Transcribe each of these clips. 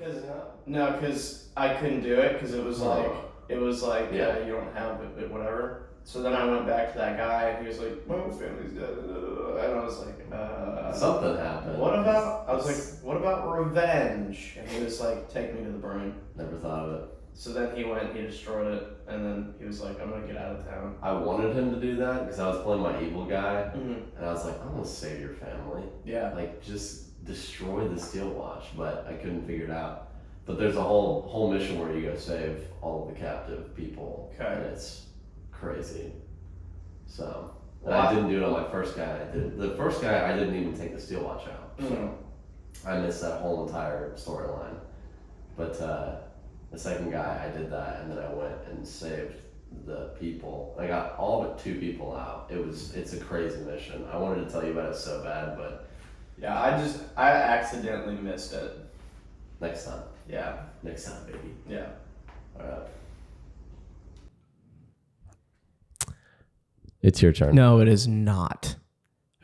Because I couldn't do it because it was like you don't have it, whatever. So then I went back to that guy and he was like, my family's dead, and I was like, something happened. What about? I was like, what about revenge? And he was like, take me to the brain. Never thought of it. So then he destroyed it, and then he was like, I'm gonna get out of town. I wanted him to do that because I was playing my evil guy, and I was like, I'm gonna save your family. Yeah. Like, just destroy the steel watch, but I couldn't figure it out. But there's a whole mission where you go save all of the captive people, and it's crazy. So, I didn't do it on my first guy. The first guy, I didn't even take the steel watch out. So I missed that whole entire storyline. But the second guy, I did that, and then I went and saved the people. I got all but 2 people out. It's a crazy mission. I wanted to tell you about it so bad, but yeah, I accidentally missed it. Next time. Yeah. Next time, baby. Yeah. All right. It's your turn. No, it is not.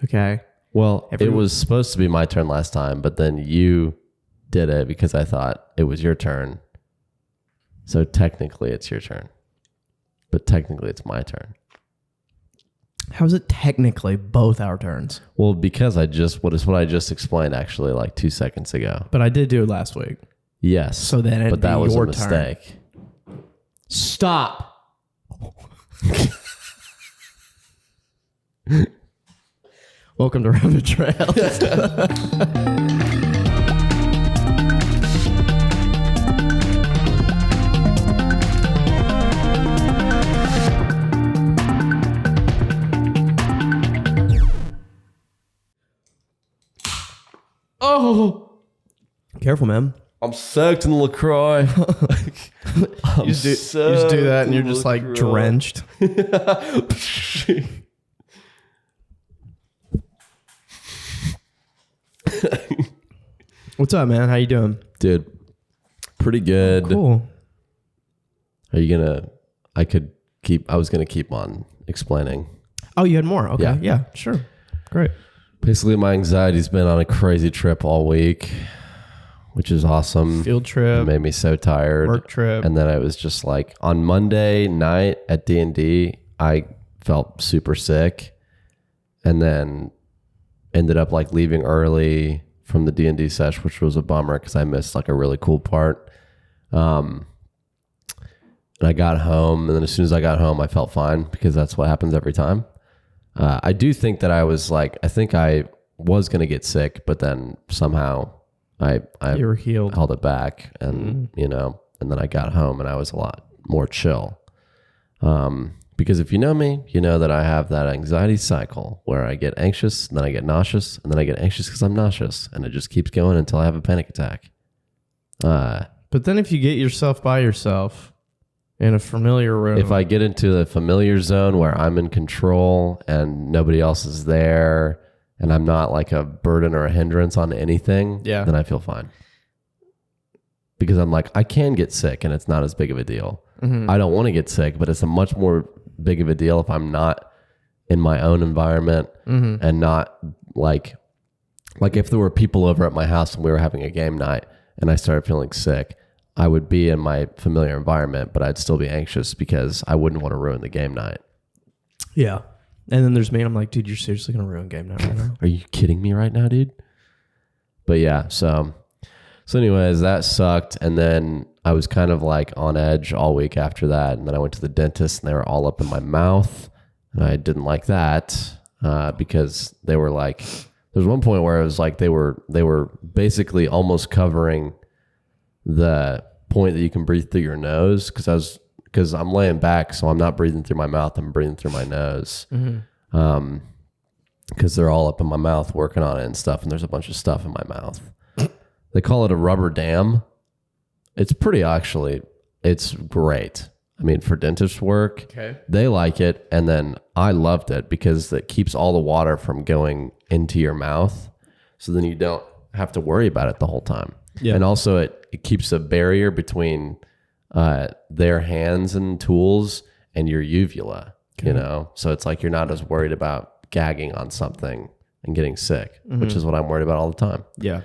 Okay. Well, it was supposed to be my turn last time, but then you did it because I thought it was your turn. So technically it's your turn. But technically it's my turn. How is it technically both our turns? Well, because what I just explained actually like 2 seconds ago. But I did do it last week. Yes. So then it'd but that be was your a mistake. Turn. Stop. Welcome to Rabbit Trails. Oh, careful, man. I'm soaked in LaCroix. You just do that and you're just like drenched. What's up, man? How you doing? Dude, pretty good. Cool. Are you gonna, I was gonna keep on explaining. Oh, you had more? Okay. Yeah, sure. Great. Basically, my anxiety's been on a crazy trip all week, which is awesome. Field trip. It made me so tired. Work trip. And then I was just like, on Monday night at D&D, I felt super sick and then ended up like leaving early from the D&D sesh, which was a bummer because I missed like a really cool part. And I got home, and then as soon as I got home, I felt fine because that's what happens every time. I do think that I was like, I think I was going to get sick, but then somehow I you were healed. held it back, and and then I got home and I was a lot more chill. Because if you know me, you know that I have that anxiety cycle where I get anxious, and then I get nauseous, and then I get anxious because I'm nauseous, and it just keeps going until I have a panic attack. But then if you get yourself by yourself in a familiar room. If I get into the familiar zone where I'm in control and nobody else is there and I'm not like a burden or a hindrance on anything, then I feel fine. Because I'm like, I can get sick and it's not as big of a deal. Mm-hmm. I don't want to get sick, but it's a much more big of a deal if I'm not in my own environment and not like if there were people over at my house and we were having a game night and I started feeling sick, I would be in my familiar environment, but I'd still be anxious because I wouldn't want to ruin the game night. Yeah. And then there's me, and I'm like, dude, you're seriously going to ruin game night right now? Are you kidding me right now, dude? But yeah, so anyways, that sucked. And then I was kind of like on edge all week after that. And then I went to the dentist and they were all up in my mouth. And I didn't like that because they were like, there's one point where it was like they were basically almost covering the point that you can breathe through your nose because I'm laying back, so I'm not breathing through my mouth, I'm breathing through my nose. Because they're all up in my mouth working on it and stuff, and there's a bunch of stuff in my mouth. They call it a rubber dam. It's it's great. I mean, for dentist work, they like it, and then I loved it because it keeps all the water from going into your mouth, so then you don't have to worry about it the whole time. Yeah. And also it keeps a barrier between their hands and tools and your uvula, so it's like you're not as worried about gagging on something and getting sick, which is what I'm worried about all the time. Yeah.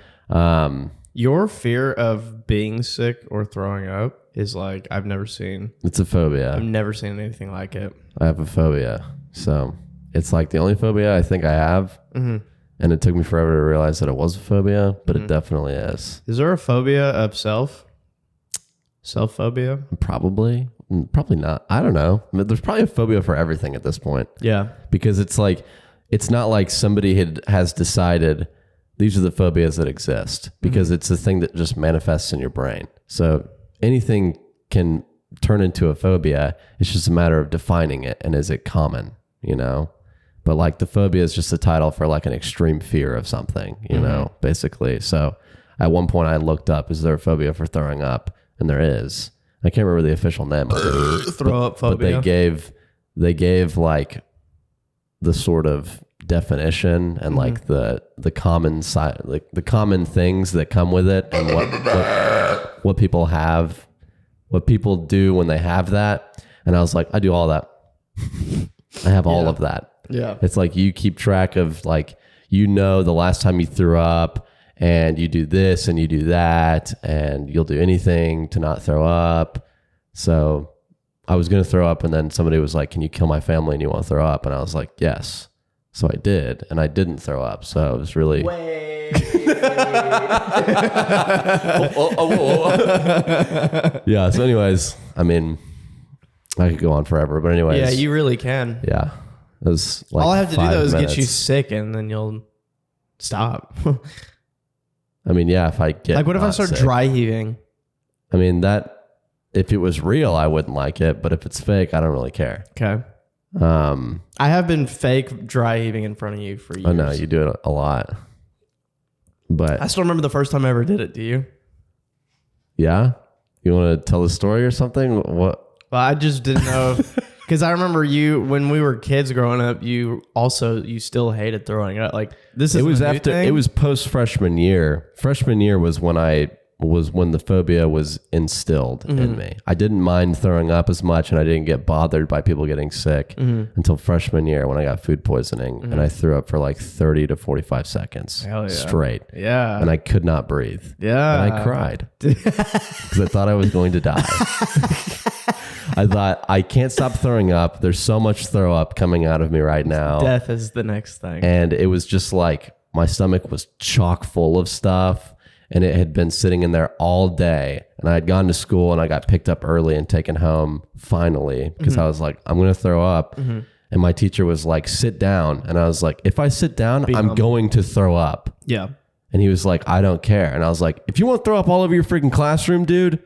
Your fear of being sick or throwing up is like I've never seen. It's a phobia. I've never seen anything like it. I have a phobia. So it's like the only phobia I think I have. Mm-hmm. And it took me forever to realize that it was a phobia, but it definitely is. Is there a phobia of self? Self-phobia? Probably not. I don't know. I mean, there's probably a phobia for everything at this point. Yeah. Because it's like, it's not like somebody has decided these are the phobias that exist, because it's a thing that just manifests in your brain. So anything can turn into a phobia. It's just a matter of defining it, and is it common, you know? But like the phobia is just a title for like an extreme fear of something, you know, basically. So at one point I looked up, is there a phobia for throwing up? And there is. I can't remember the official name of it. Throw up phobia. But they gave like the sort of definition and like the common side, like the common things that come with it, and what people have, what people do when they have that. And I was like, I do all that. I have all of that. Yeah. It's like you keep track of like, you know, the last time you threw up, and you do this and you do that, and you'll do anything to not throw up. So I was going to throw up, and then somebody was like, can you kill my family and you want to throw up? And I was like, yes. So I did, and I didn't throw up. So it was really... Yeah, so anyways, I mean, I could go on forever, but anyways. Yeah, you really can. Yeah. It was like all I have to do though is minutes. get you sick, and then you'll stop. I mean, yeah, if I get like, what if I start sick, dry heaving? I mean, that if it was real, I wouldn't like it, but if it's fake, I don't really care. Okay. I have been fake dry heaving in front of you for years. I know you do it a lot, but I still remember the first time I ever did it. Do you? Yeah, you want to tell the story or something? What? Well, I just didn't know because I remember you when we were kids growing up. You still hated throwing up. Like this is it was after thing? It was post freshman year. Freshman year was when the phobia was instilled in me. I didn't mind throwing up as much, and I didn't get bothered by people getting sick until freshman year when I got food poisoning, and I threw up for like 30 to 45 seconds straight. Yeah. And I could not breathe. Yeah. And I cried because I thought I was going to die. I thought, I can't stop throwing up. There's so much throw up coming out of me right now. Death is the next thing. And it was just like, my stomach was chock full of stuff. And it had been sitting in there all day. And I had gone to school, and I got picked up early and taken home finally because I was like, I'm going to throw up. And my teacher was like, sit down. And I was like, if I sit down, I'm going to throw up. Yeah. And he was like, I don't care. And I was like, if you want to throw up all over your freaking classroom, dude,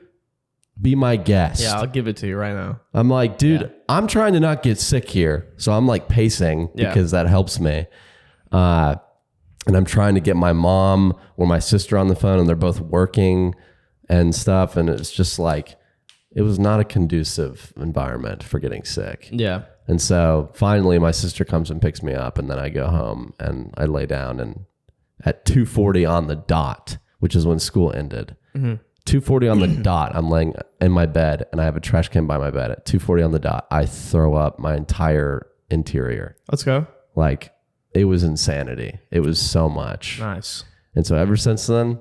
be my guest. Yeah, I'll give it to you right now. I'm like, dude, I'm trying to not get sick here. So I'm like pacing because that helps me. And I'm trying to get my mom or my sister on the phone, and they're both working and stuff. And it's just like, it was not a conducive environment for getting sick. Yeah. And so finally my sister comes and picks me up, and then I go home and I lay down, and at 2:40 on the dot, which is when school ended, 2:40 on the dot, I'm laying in my bed, and I have a trash can by my bed. At 2:40 on the dot, I throw up my entire interior. Let's go. Like, it was insanity. It was so much. Nice. And so ever since then,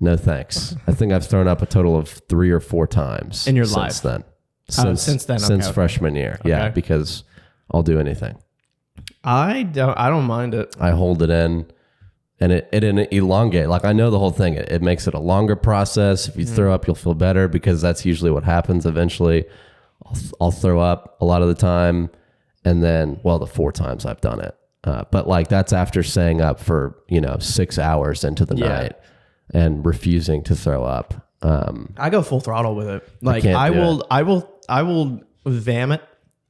no thanks. I think I've thrown up a total of 3 or 4 times in your since life. Then. Since then, since freshman year. Okay. Yeah, because I'll do anything. I don't mind it. I hold it in, and it elongate. Like, I know the whole thing. It makes it a longer process. If you throw up, you'll feel better, because that's usually what happens eventually. I'll throw up a lot of the time, and then, well, the 4 times I've done it. But like, that's after staying up for 6 hours into the night and refusing to throw up. I go full throttle with it. Like, I will vomit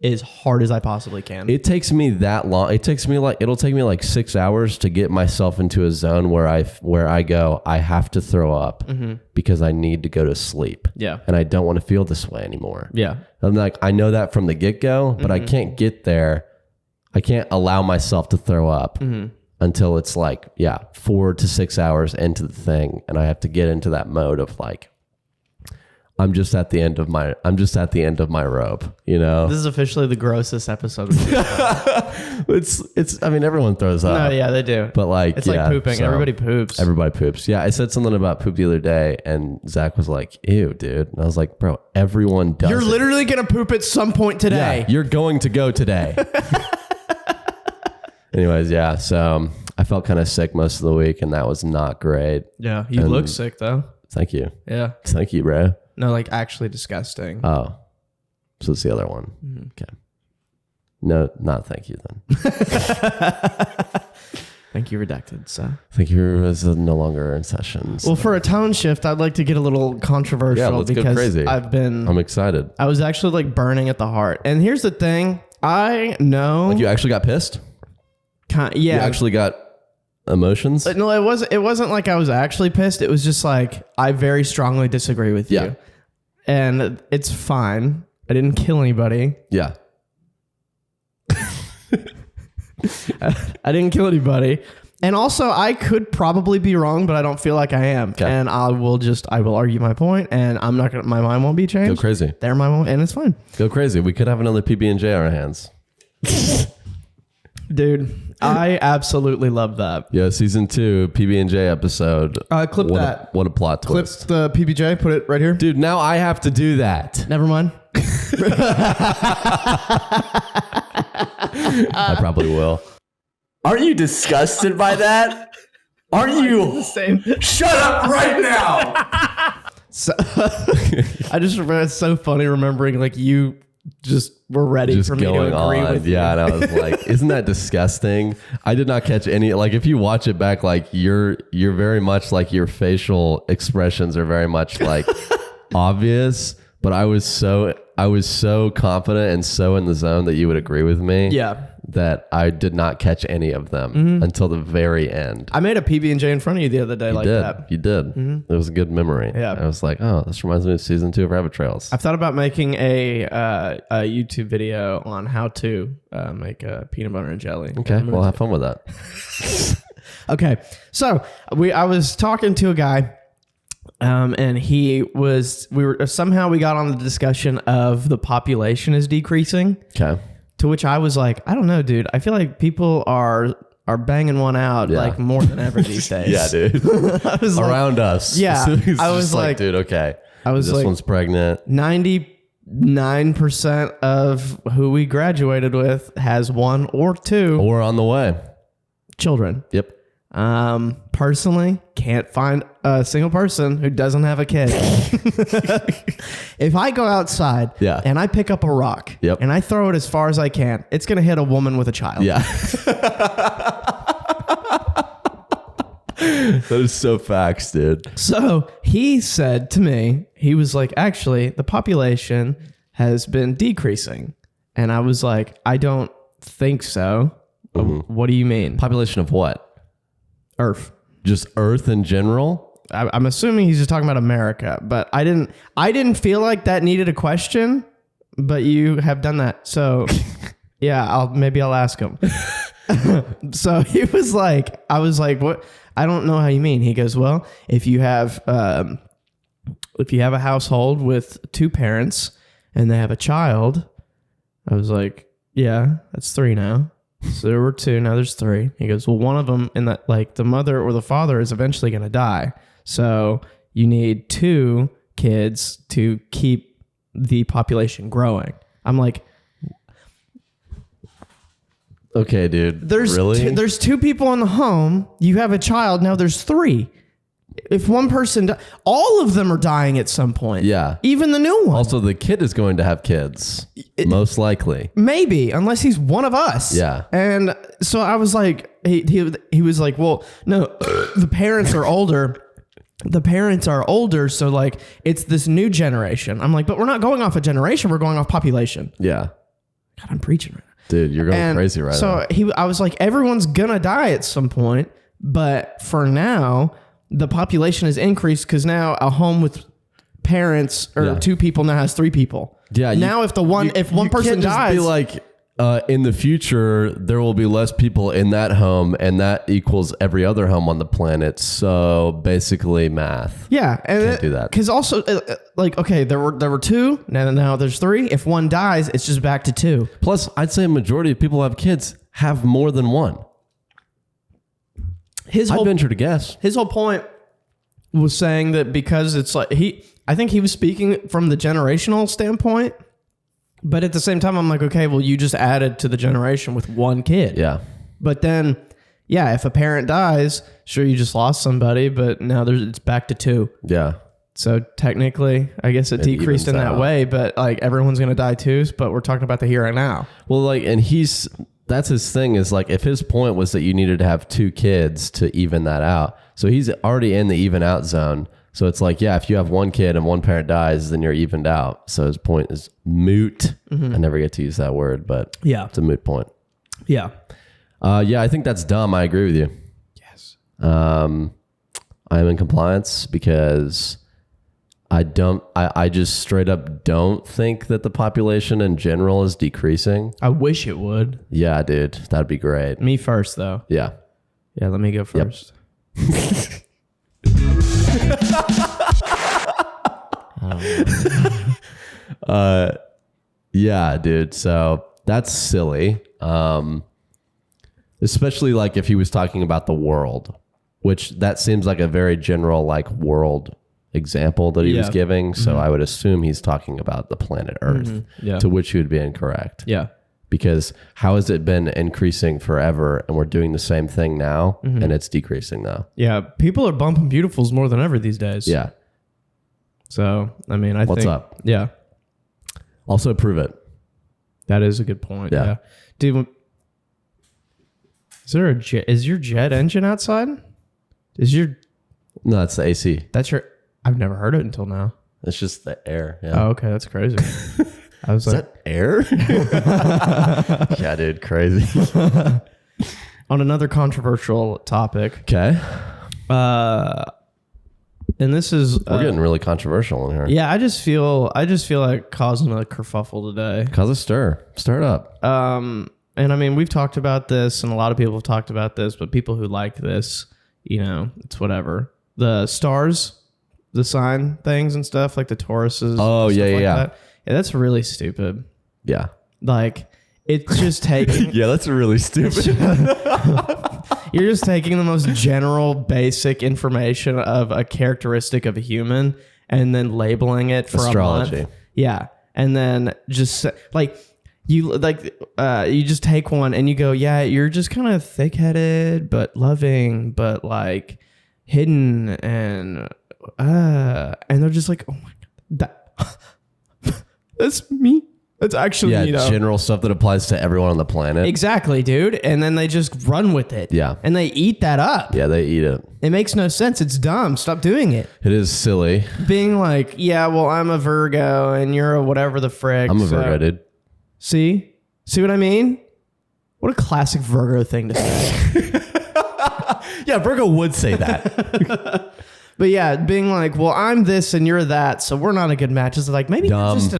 as hard as I possibly can. It takes me that long. It'll take me like 6 hours to get myself into a zone where I go, I have to throw up because I need to go to sleep. Yeah. And I don't want to feel this way anymore. Yeah. I'm like, I know that from the get-go, but I can't get there. I can't allow myself to throw up until it's like, 4 to 6 hours into the thing. And I have to get into that mode of like, I'm just at the end of my rope, you know? This is officially the grossest episode. It's I mean, everyone throws up. No, yeah, they do. But like, it's like pooping. So everybody poops. Everybody poops. Yeah. I said something about poop the other day and Zach was like, ew, dude. And I was like, bro, everyone does. You're literally going to poop at some point today. Yeah, you're going to go today. Anyways, yeah. So I felt kind of sick most of the week and that was not great. Yeah. You look sick though. Thank you. Yeah. Thank you, bro. No, like actually disgusting. Oh, so it's the other one. Mm-hmm. Okay. No, not thank you then. Thank you redacted. So thank you is no longer in session. So. Well, for a tone shift, I'd like to get a little controversial. Yeah, let's because go crazy. I'm excited. I was actually like burning at the heart. And here's the thing. I know. Like you actually got pissed? Yeah. You actually got emotions? No, it wasn't like I was actually pissed. It was just like, I very strongly disagree with you. Yeah. And it's fine. I didn't kill anybody. Yeah. I didn't kill anybody. And also I could probably be wrong, but I don't feel like I am. Okay. And I will argue my point and I'm not going to, my mind won't be changed. Go crazy. They're my moment and it's fine. Go crazy. We could have another PB&J on our hands. Dude, I absolutely love that. Yeah, season 2 PB&J episode. Clip that. What a plot twist. Clip the PBJ. Put it right here. Dude, now I have to do that. Never mind. I probably will. Aren't you disgusted by that? Aren't you? Shut up right now. So, I just remember it's so funny remembering like you just were ready just for me to agree with you. Yeah, and I was like, isn't that disgusting? I did not catch any, like if you watch it back, like you're very much like your facial expressions are very much like obvious, but I was so confident and so in the zone that you would agree with me. Yeah. That I did not catch any of them until the very end. I made a PB&J in front of you the other day that. You did. Mm-hmm. It was a good memory. Yeah. I was like, oh, this reminds me of season 2 of Rabbit Trails. I've thought about making a YouTube video on how to make a peanut butter and jelly. Okay, well, have fun with that. Okay, so I was talking to a guy. And we got on the discussion of the population is decreasing. Okay. To which I was like, I don't know, dude. I feel like people are banging one out like more than ever these days. Yeah, dude. I was around us. Yeah. I was like, dude, okay. I was this like, one's pregnant. 99% of who we graduated with has 1 or 2 or on the way children. Yep. Personally, can't find a single person who doesn't have a kid. If I go outside and I pick up a rock and I throw it as far as I can, it's going to hit a woman with a child. Yeah. That is so facts, dude. So he said to me, he was like, actually, the population has been decreasing. And I was like, I don't think so. Mm-hmm. What do you mean? Population of what? Earth. Just Earth in general? I'm assuming he's just talking about America, but I didn't feel like that needed a question, but you have done that. So yeah, I'll ask him. So he was like, I was like, what? I don't know how you mean. He goes, well, if you have a household with 2 parents and they have a child, I was like, yeah, that's 3 now. So there were 2, now there's 3. He goes, well, one of them in that, like the mother or the father is eventually going to die. So you need 2 kids to keep the population growing. I'm like, okay, dude. There's there's 2 people in the home. You have a child. Now there's 3. If one person, all of them are dying at some point. Yeah. Even the new one. Also, the kid is going to have kids. Most likely. Maybe, unless he's one of us. Yeah. And so I was like, he was like, well, no, the parents are older. The parents are older. So like, it's this new generation. I'm like, but we're not going off a generation. We're going off population. Yeah. God, I'm preaching right now. Dude, you're going crazy right now. So I was like, everyone's gonna die at some point. But for now, the population has increased because now a home with parents or 2 people now has 3 people. Yeah. Now if one person dies, be like, in the future, there will be less people in that home, and that equals every other home on the planet. So basically, math. Yeah, and Can't do that. because also, like, okay, there were 2, now there's 3. If one dies, it's just back to 2. Plus, I'd say a majority of people who have kids have more than one. I'd venture to guess. His whole point was saying that because it's like I think he was speaking from the generational standpoint. But at the same time, I'm like, okay, well, you just added to the generation with 1 kid. Yeah. But then, yeah, if a parent dies, sure, you just lost somebody, but now it's back to 2. Yeah. So technically, I guess it decreased in that way, but like everyone's going to die too, but we're talking about the here and now. Well, like, and that's his thing is like, if his point was that you needed to have 2 kids to even that out. So he's already in the even out zone. So it's like, yeah, if you have 1 kid and one parent dies, then you're evened out. So his point is moot. I never get to use that word, but yeah, it's a moot point. Yeah. Yeah, I think that's dumb. I agree with you. Yes. I'm in compliance because I just straight up don't think that the population in general is decreasing. I wish it would. Yeah, dude, that'd be great. Me first, though. Yeah. Yeah, let me go first. Yeah, dude. So that's silly. Especially like if he was talking about the world, which that seems like a very general like world example that he was giving. So I would assume he's talking about the planet Earth, to which he would be incorrect. Yeah. Because how has it been increasing forever and we're doing the same thing now and it's decreasing now? Yeah. People are bumping beautifuls more than ever these days. Yeah. So, I mean, I think... What's up? Yeah. Also prove it. That is a good point. Yeah. Yeah. Dude, is your jet engine outside? No, it's the AC. I've never heard it until now. It's just the air. Yeah. Oh, okay. That's crazy. I was Is like, that air? Yeah, dude, crazy. on another controversial topic. Okay. And this is We're getting really controversial in here. yeah, I just feel like causing a kerfuffle today. Cause a stir. Stir it up. And I mean, we've talked about this and a lot of people have talked about this, but people who like this, it's whatever. The stars, the sign things and stuff, like the Tauruses. Oh, and yeah, stuff like yeah. that. Yeah, that's really stupid. Yeah. Like, it's just taking... Yeah, that's really stupid. You're just taking the most general, basic information of a characteristic of a human and then labeling it for astrology. a month. Yeah. And then just you just take one and you go, yeah, you're just kind of thick-headed, but loving, but like hidden and they're just like, oh my God, that's me. That's actually me, though. General stuff that applies to everyone on the planet. Exactly, dude. And then they just run with it. Yeah. And they eat that up. Yeah, they eat it. It makes no sense. It's dumb. Stop doing it. It is silly. Being like, yeah, well, I'm a Virgo and you're a whatever the frick. I'm a Virgo, dude. See what I mean? What a classic Virgo thing to say. Yeah, Virgo would say that. But yeah, being like, well, I'm this and you're that, so we're not a good match. It's like, maybe Dumb. you're just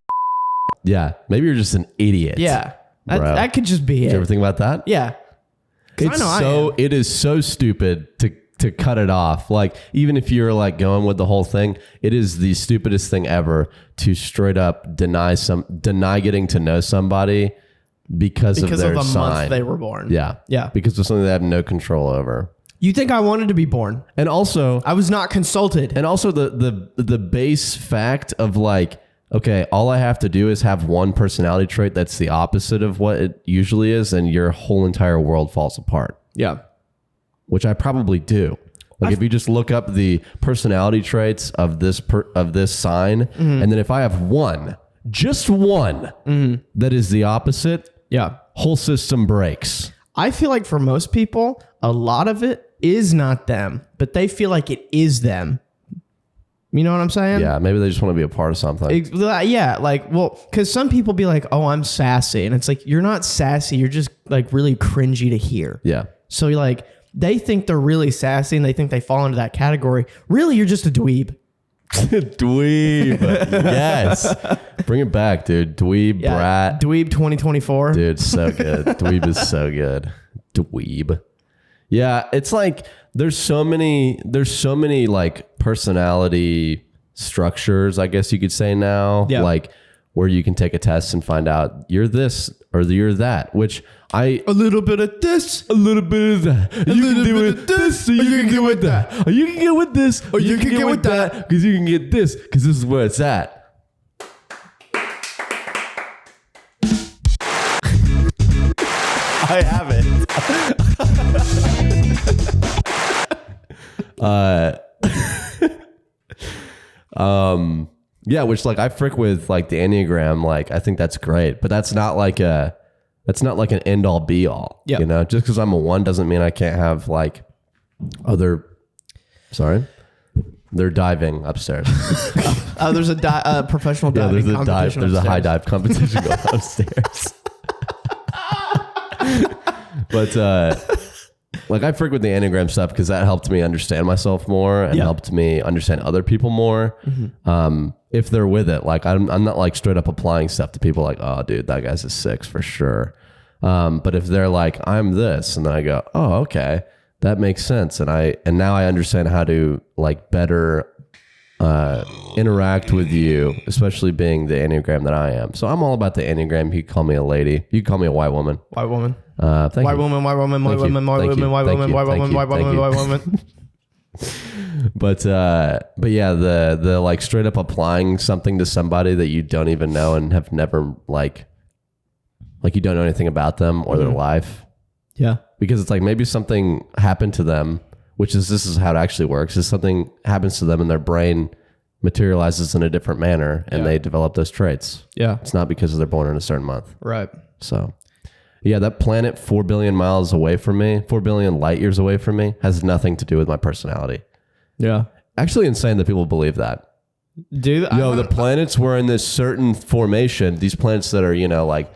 Yeah, maybe you're just an idiot. yeah. That could just be Did it. you ever think about that? Yeah. It is so stupid to cut it off. Like, even if you're like going with the whole thing, it is the stupidest thing ever to straight up deny getting to know somebody because of their a sign. month they were born. Yeah. Yeah. Because of something they have no control over. You think I wanted to be born? And also I was not consulted. And also the base fact of like, okay, all I have to do is have one personality trait that's the opposite of what it usually is, and your whole entire world falls apart. Yeah. Which I probably do. Like if you just look up the personality traits of this sign, and then if I have one, just one, that is the opposite, Yeah. whole system breaks. I feel like for most people, a lot of it is not them, but they feel like it is them. You know what I'm saying? Yeah, maybe they just want to be a part of something. Yeah, like, well, because some people be like, oh, I'm sassy. And it's like, you're not sassy. You're just like really cringy to hear. Yeah. So you're like, they think they're really sassy and they think they fall into that category. Really, you're just a dweeb. Dweeb. Yes. Bring it back, dude. Dweeb, brat. Dweeb 2024. Dude, so good. Dweeb is so good. Dweeb. Yeah, it's like there's so many like personality structures, I guess you could say now. Yeah. Like where you can take a test and find out you're this or you're that, which a little bit of this, a little bit of that. You can do with this, or you can get with that. Or you can get with this, or you can get with that, because you can get this, because this is where it's at. I have it. Yeah, which like I frick with like the Enneagram, like I think that's great, but that's not like an end all be all. You know, just because I'm a 1 doesn't mean I can't have like other. Sorry, they're diving upstairs. There's a professional diving competition. There's a high dive competition going upstairs. But like I frick with the Enneagram stuff because that helped me understand myself more and helped me understand other people more. Mm-hmm. If they're with it, like I'm not like straight up applying stuff to people like, oh dude, that guy's a 6 for sure. But if they're like, I'm this, and then I go, oh, okay, that makes sense. And now I understand how to like better interact with you, especially being the Enneagram that I am. So I'm all about the Enneagram. You can call me a lady. You can call me a white woman. White woman. Thank you. White woman, white woman, white woman, white woman, white woman, white woman, white woman, white woman. But yeah, the like straight up applying something to somebody that you don't even know and have never like you don't know anything about them or their life. Yeah. Because it's like maybe something happened to them, which is this is how it actually works, is something happens to them and their brain materializes in a different manner and they develop those traits. Yeah. It's not because they're born in a certain month. Right. So yeah, that planet 4 billion miles away from me, 4 billion light years away from me, has nothing to do with my personality. Yeah. Actually insane that people believe that. Dude, the planets were in this certain formation, these planets that are, like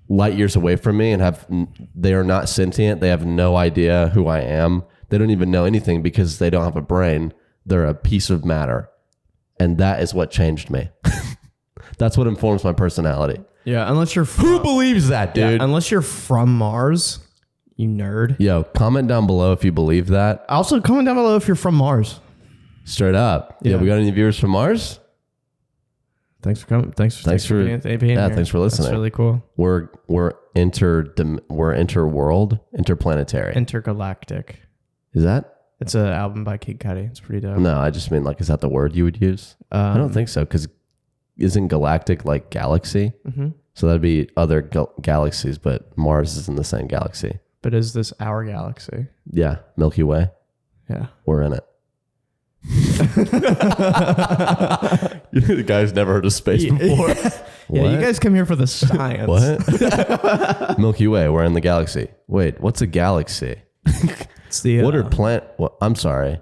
light years away from me and they are not sentient. They have no idea who I am. They don't even know anything because they don't have a brain. They're a piece of matter. And that is what changed me. That's what informs my personality. Yeah, unless you're who believes that, dude? Yeah, unless you're from Mars, you nerd. Yo, comment down below if you believe that. Also, comment down below if you're from Mars. Straight up. Yeah, we got any viewers from Mars? Thanks for coming. Thanks for being here. Thanks for listening. That's really cool. We're interworld, interplanetary, intergalactic. Is that? It's an album by Kid Cudi. It's pretty dope. No, I just mean like, is that the word you would use? I don't think so, because isn't galactic like galaxy? Mm-hmm. So that'd be other galaxies, but Mars is in the same galaxy. But is this our galaxy? Yeah, Milky Way. Yeah, we're in it. The guy's never heard of space before. Yeah, you guys come here for the science. What? Milky Way, we're in the galaxy. Wait, what's a galaxy? It's the what are What, I'm sorry.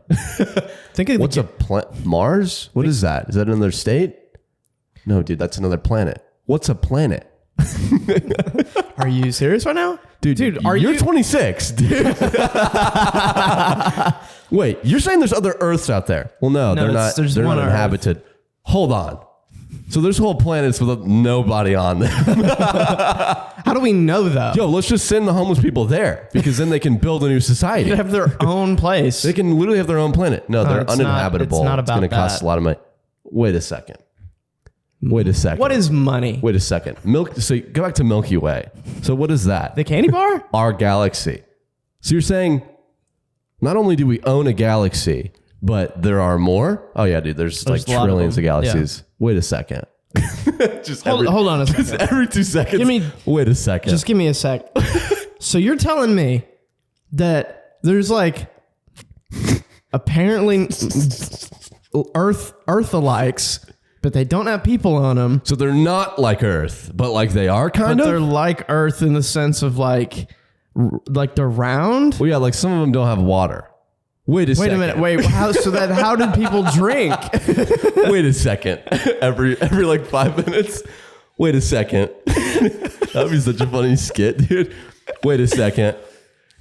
Think of what's a planet? Mars? What is that? Is that another state? No, dude, that's another planet. What's a planet? Are you serious right now? Dude, you're 26, dude. Wait, you're saying there's other Earths out there? Well, no they're not. They're not inhabited. Earth. Hold on. So there's whole planets with nobody on them. How do we know, though? Yo, let's just send the homeless people there, because then they can build a new society. They have their own place. They can literally have their own planet. No, they're uninhabitable. It's not about that. It's going to cost a lot of money. Wait a second. What is money? Wait a second. So go back to Milky Way. So what is that? The candy bar? Our galaxy. So you're saying not only do we own a galaxy, but there are more? Oh yeah, dude. There's like trillions of galaxies. Yeah. Wait a second. Hold on a second. Just every 2 seconds. Wait a second. Just give me a sec. So you're telling me that there's like apparently Earth-alikes, but they don't have people on them. So they're not like Earth, but like they are kind of? They're like Earth in the sense of like they're round? Well, yeah, like some of them don't have water. Wait a minute. Wait, how did people drink? Wait a second. Every like 5 minutes? Wait a second. That'd be such a funny skit, dude. Wait a second.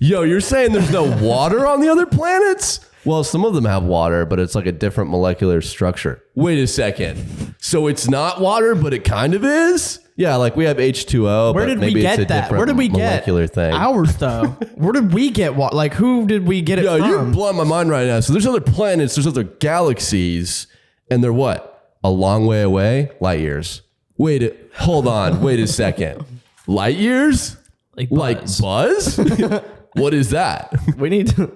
Yo, you're saying there's no water on the other planets? Well, some of them have water, but it's like a different molecular structure. Wait a second. So it's not water, but it kind of is? Yeah, like we have H2O, Where but did maybe we it's get a that? different Where did we get molecular thing. ours though? Where did we get what? Like who did we get it Yo, from? you're blowing my mind right now. So there's other planets, there's other galaxies, and they're what? A long way away? Light years. Hold on. Wait a second. Light years? Like Buzz? What is that? We need to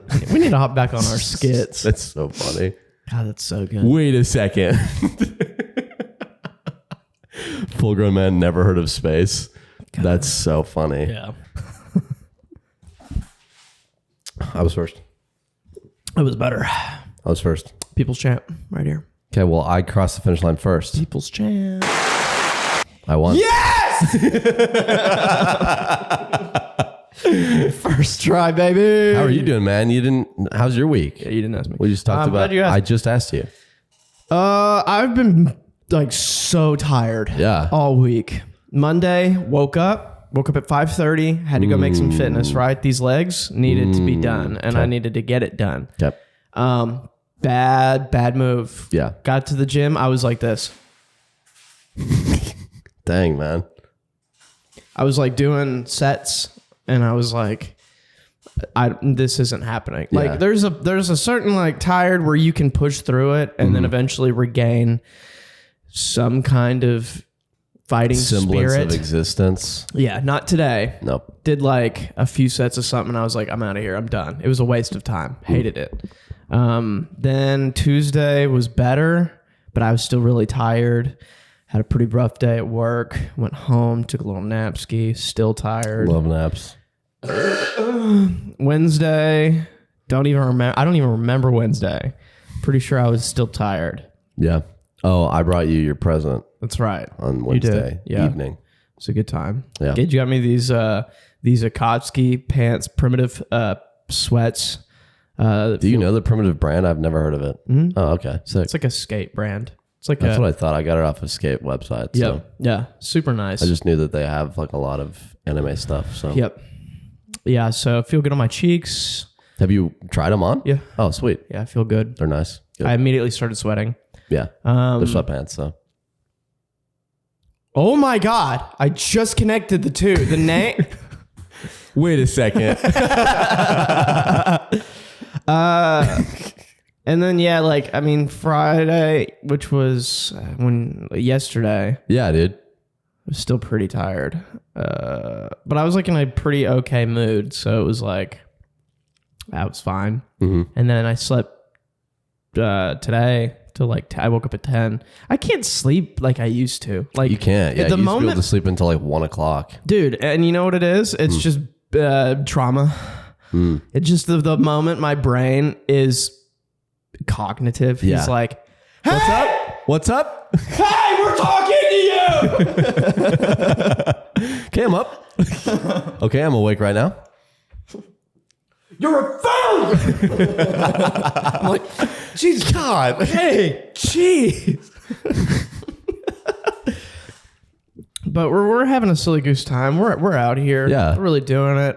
hop back on our skits. That's so funny. God, that's so good. Wait a second. Full grown man never heard of space. God. That's so funny. Yeah. I was first. It was better. I was first. People's champ right here. Okay, well, I crossed the finish line first. People's champ. I won. Yes! First try, baby. How are you doing, man? How's your week? Yeah, you didn't ask me. We just talked about. I just asked you. I've been like so tired. Yeah. All week. Monday, woke up at 5:30. Had to go make some fitness. Right, these legs needed to be done, and I needed to get it done. Yep. Bad move. Yeah. Got to the gym. I was like this. Dang, man. I was like doing sets, and I was like, this isn't happening. Yeah. Like there's a certain like tired where you can push through it and then eventually regain some kind of fighting semblance spirit. of existence. Yeah, not today. Nope. Did like a few sets of something, and I was like, I'm out of here. I'm done. It was a waste of time. Hated it. Then Tuesday was better, but I was still really tired. Had a pretty rough day at work. Went home, took a little nap ski. Still tired. Love naps. Wednesday, don't even remember. I don't even remember Wednesday. Pretty sure I was still tired. Yeah. Oh, I brought you your present That's right. on Wednesday evening. It's a good time. Yeah. Gage, you got me these Akatsuki pants, primitive sweats. Do you know the Primitive brand? I've never heard of it. Mm-hmm. Oh, okay. Sick. It's like a skate brand. It's like That's what I thought. I got it off a skate website. Yep. So Yeah. Super nice. I just knew that they have like a lot of anime stuff. So Yep. Yeah. So I feel good on my cheeks. have you tried them on? Yeah. Oh, sweet. Yeah. I feel good. They're nice. Good. I immediately started sweating. Yeah. They're sweatpants. So Oh my God. I just connected the two. The name. wait a second. And then, yeah, like, I mean, Friday, which was yesterday, Yeah, dude. I was still pretty tired. But I was like in a pretty okay mood. So it was like, that was fine. Mm-hmm. And then I slept today till like, I woke up at 10. I can't sleep like I used to. Like You can't. Yeah. at the you used to be moment, able to sleep until like 1 o'clock. dude, and you know what it is? It's just trauma. It's just the moment my brain is cognitive. Yeah. He's like, hey, What's up? hey, we're talking to you. Okay, I'm up. Okay, I'm awake right now. You're a failure. I'm like, jeez, God. Hey, jeez. But we're having a silly goose time. We're out here. Yeah. We're really doing it.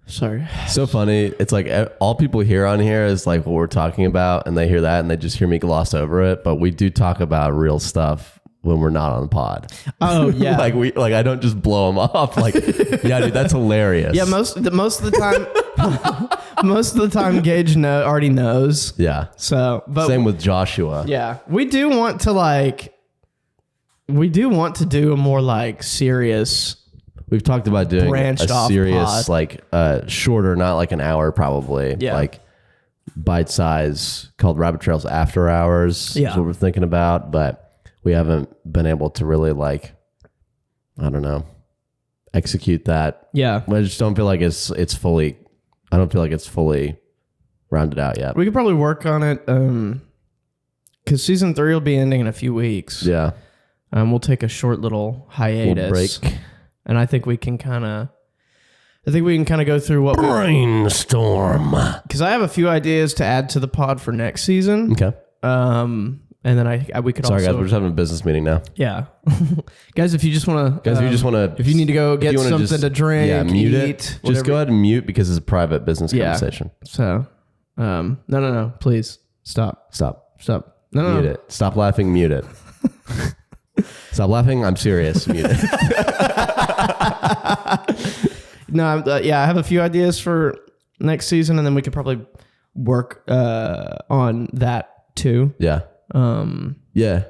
Sorry. So funny. It's like all people hear on here is like what we're talking about, and they hear that and they just hear me gloss over it. But we do talk about real stuff when we're not on the pod. Oh yeah. like I don't just blow them off. Like, yeah, dude, that's hilarious. Yeah, most of the time, most of the time, Gage already knows. Yeah. So, but Same with Joshua. yeah, we do want to do a more like serious. We've talked about doing Branched a off serious, pod. like shorter, not like an hour probably. Yeah. Like bite size called Rabbit Trails After Hours. Yeah. Is what we're thinking about, but we haven't been able to really like, I don't know, execute that. Yeah, I just don't feel like it's fully. I don't feel like it's fully rounded out yet. we could probably work on it. Because season 3 will be ending in a few weeks. Yeah. We'll take a short little hiatus. Little break. And I think we can kind of go through what Brainstorm. because I have a few ideas to add to the pod for next season. Okay. And And then we could Sorry, also... guys, we're just having a business meeting now. Yeah. Guys, if you just want to... If you need to go get something to drink, mute eat, it. Just go ahead and mute because it's a private business conversation. So, no. Please, stop. No. Mute it. Stop laughing, mute it. Stop laughing, I'm serious, mute it. No, I have a few ideas for next season, and then we could probably work on that too. Yeah. Yeah.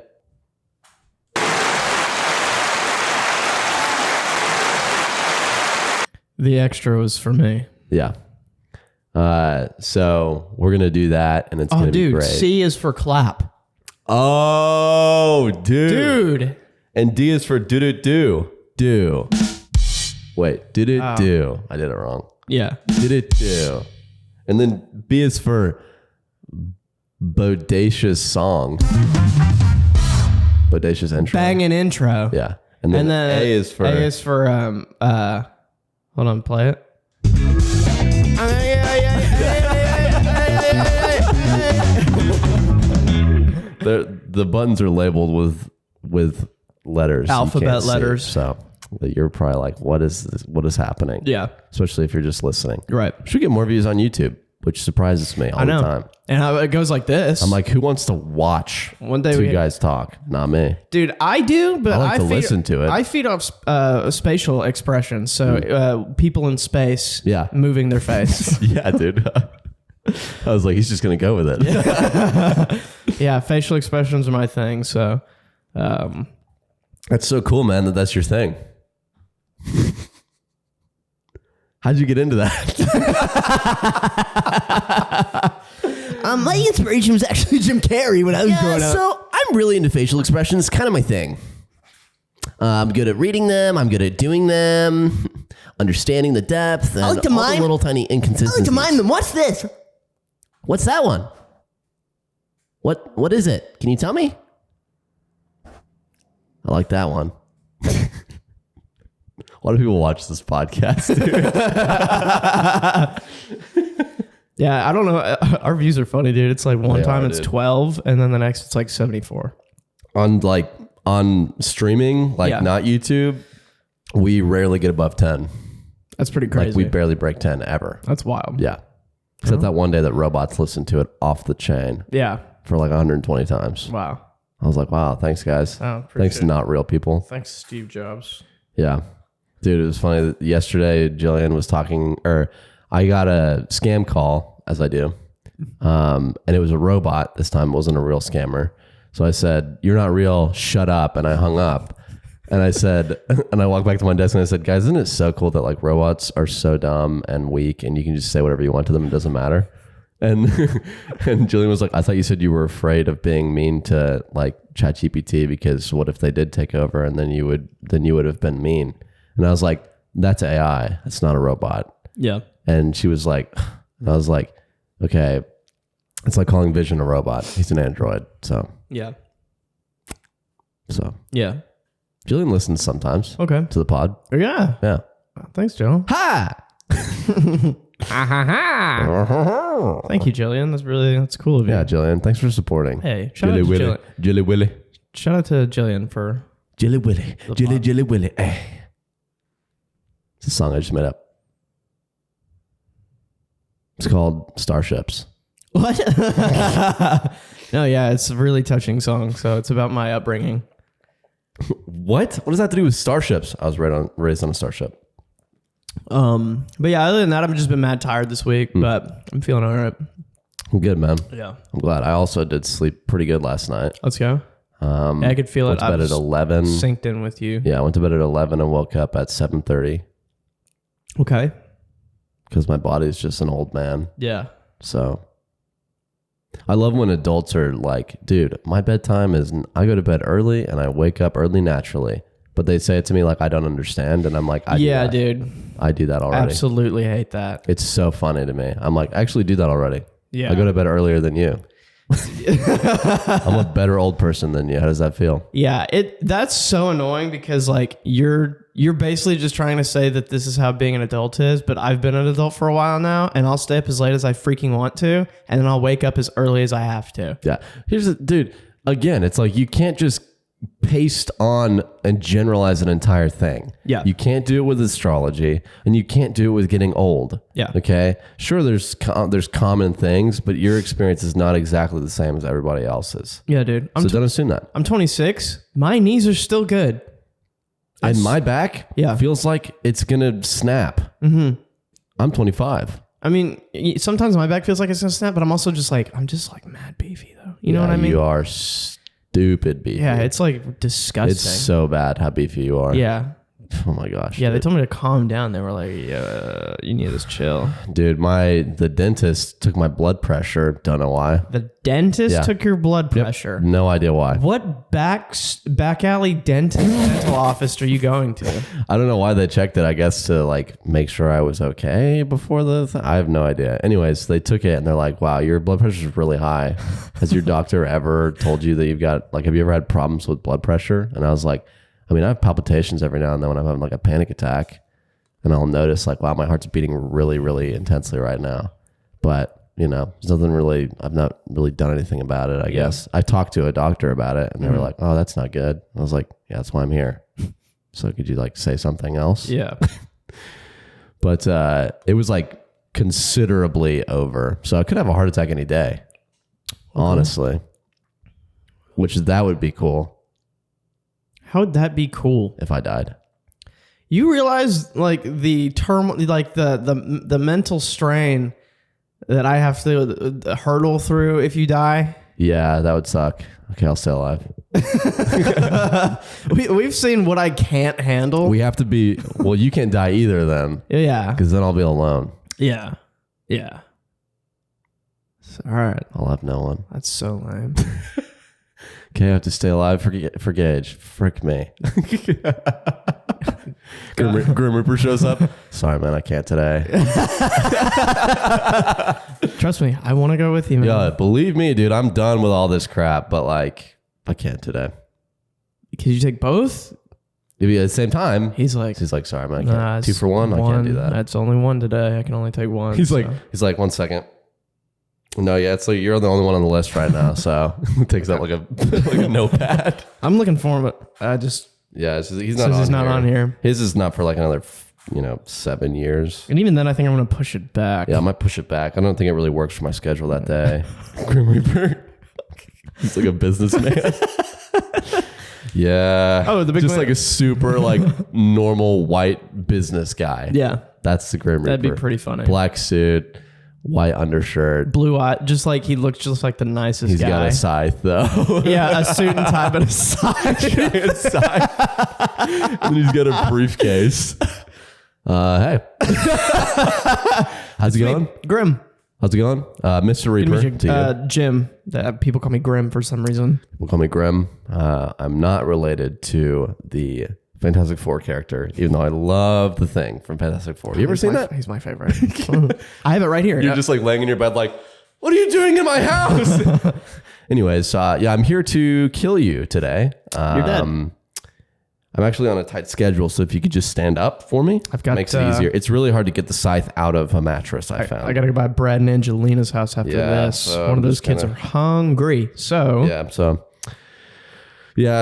The extra was for me. Yeah. So we're gonna do that, and it's gonna be great. C is for clap. Oh, dude. And D is for do. Wait, do. I did it wrong. Yeah. Do. And then B is for bodacious song. Bodacious intro. Banging intro. Yeah. And then A is for hold on, play it. the buttons are labeled with letters. Alphabet letters. So you're probably like, what is this? What is happening? Yeah. Especially if you're just listening. Right. Should get more views on YouTube, which surprises me all the time. And it goes like this. I'm like, who wants to watch two guys talk? Not me. Dude, I do, but I like to listen to it. I feed off spatial expressions. So people in space moving their face. Yeah, dude. I was like, he's just going to go with it. Yeah, facial expressions are my thing. So that's so cool, man, that's your thing. How'd you get into that? My inspiration was actually Jim Carrey when I was growing up. So I'm really into facial expressions. It's kind of my thing. I'm good at reading them. I'm good at doing them, understanding the depth, and all the little tiny inconsistencies. I like to mime them. What's this? What's that one? What is it? Can you tell me? I like that one. A lot of people watch this podcast, dude. Yeah, I don't know. Our views are funny, dude. It's like one time it's 12, and then the next it's like 74. On streaming, not YouTube, we rarely get above 10. That's pretty crazy. Like we barely break 10 ever. That's wild. Yeah. Except that one day that robots listened to it off the chain. Yeah. For like 120 times. Wow. I was like, wow, thanks guys. Oh, thanks to not real people. Thanks, Steve Jobs. Yeah. Dude, it was funny that yesterday Jillian was talking, or I got a scam call, as I do. And it was a robot. This time it wasn't a real scammer. So I said, you're not real, shut up. And I hung up. And I said, and I walked back to my desk and I said, guys, isn't it so cool that like robots are so dumb and weak and you can just say whatever you want to them, it doesn't matter. And and Jillian was like, I thought you said you were afraid of being mean to like ChatGPT because what if they did take over and then you would have been mean. And I was like, that's AI. It's not a robot. Yeah. And she was like, and I was like, okay, it's like calling Vision a robot. He's an android. So yeah. Jillian listens sometimes. Okay. To the pod. Yeah. Yeah. Thanks, Joe. Ha! Thank you, Jillian. That's cool of you. Yeah, Jillian. Thanks for supporting. Hey, shout out to Jillian. Jilly Willy. Shout out to Jillian for Jilly Willy. Jilly Willy. Hey. It's a song I just made up. It's called Starships. What? No, yeah, it's a really touching song. So it's about my upbringing. What? What does that have to do with starships? I was raised on a starship. But yeah, other than that, I've just been mad tired this week, but I'm feeling all right. I'm good, man. Yeah. I'm glad. I also did sleep pretty good last night. Let's go. I could feel it. I went to bed at 11. Synced in with you. Yeah, I went to bed at 11 and woke up at 7:30. Okay. Because my body's just an old man. Yeah. So I love when adults are like, dude, my bedtime is, I go to bed early and I wake up early naturally. But they say it to me like I don't understand. And I'm like, dude. I do that already. Absolutely hate that. It's so funny to me. I'm like, I actually do that already. Yeah. I go to bed earlier than you. I'm a better old person than you. How does that feel? Yeah, that's so annoying because like you're basically just trying to say that this is how being an adult is, but I've been an adult for a while now and I'll stay up as late as I freaking want to and then I'll wake up as early as I have to. Yeah. Dude, again, it's like you can't just paste on and generalize an entire thing. Yeah. You can't do it with astrology, and you can't do it with getting old. Yeah. Okay. Sure, there's common things, but your experience is not exactly the same as everybody else's. Yeah, dude. So don't assume that. I'm 26. My knees are still good. And my back feels like it's gonna snap. Mm-hmm. I'm 25. I mean, sometimes my back feels like it's gonna snap, but I'm just like mad beefy though. You know what I mean? You are stupid beefy. Yeah, it's like disgusting. It's so bad how beefy you are. Yeah. Oh my gosh. Yeah, dude. they told me to calm down. They were like, you need to just chill. Dude, the dentist took my blood pressure. Don't know why. The dentist took your blood pressure. No idea why. What back alley dental office are you going to? I don't know why they checked it. I guess to like make sure I was okay before I have no idea. Anyways, they took it and they're like, wow, your blood pressure is really high. Has your doctor ever told you that you've got, like, have you ever had problems with blood pressure? And I was like, I mean, I have palpitations every now and then when I'm having like a panic attack, and I'll notice like, wow, my heart's beating really, really intensely right now. But, you know, there's nothing really, I've not really done anything about it, I guess. I talked to a doctor about it and they were like, oh, that's not good. I was like, yeah, that's why I'm here. So could you like say something else? Yeah. But it was like considerably over. So I could have a heart attack any day, honestly, that would be cool. How would that be cool? If I died. You realize like the mental strain that I have to hurdle through if you die? Yeah, that would suck. Okay, I'll stay alive. We've seen what I can't handle. We have to be, well, you can't die either then. Yeah. Because then I'll be alone. Yeah. Yeah. All right. I'll have no one. That's so lame. Okay, I have to stay alive for Gage. Frick me. Grim Reaper shows up. Sorry, man, I can't today. Trust me, I want to go with you, man. Yeah, believe me, dude, I'm done with all this crap, but like, I can't today. Could you take both? Maybe at the same time. He's like, sorry, man, I can't. 2 for 1, I can't do that. That's only one today. I can only take one. He's like, 1 second. No, yeah, it's like you're the only one on the list right now, so it takes out like a notepad. I'm looking for him, but he's not on here. His is not for like another 7 years. And even then, I think I'm gonna push it back. Yeah, I might push it back. I don't think it really works for my schedule that day. Grim Reaper, he's like a businessman. Yeah. Oh, the big just man. like a super like normal white business guy. Yeah, that's the Grim Reaper. That'd be pretty funny. Black suit. White undershirt, blue eye, just like he looks just like the nicest He's guy. He's got a scythe though. Yeah, a suit and tie, but a scythe. And then he's got a briefcase. Hey, how's it going? Grim. How's it going, Mr. Reaper? To you. Jim. People call me Grim for some reason. People call me Grim. I'm not related to the Fantastic Four character, even though I love the Thing from Fantastic Four. You ever seen that? He's my favorite. I have it right here. You're just like laying in your bed like, what are you doing in my house? Anyways, I'm here to kill you today. You're dead. I'm actually on a tight schedule, so if you could just stand up for me, makes it easier. It's really hard to get the scythe out of a mattress, I found. I got to go by Brad and Angelina's house after this. So one of those kids are hungry. So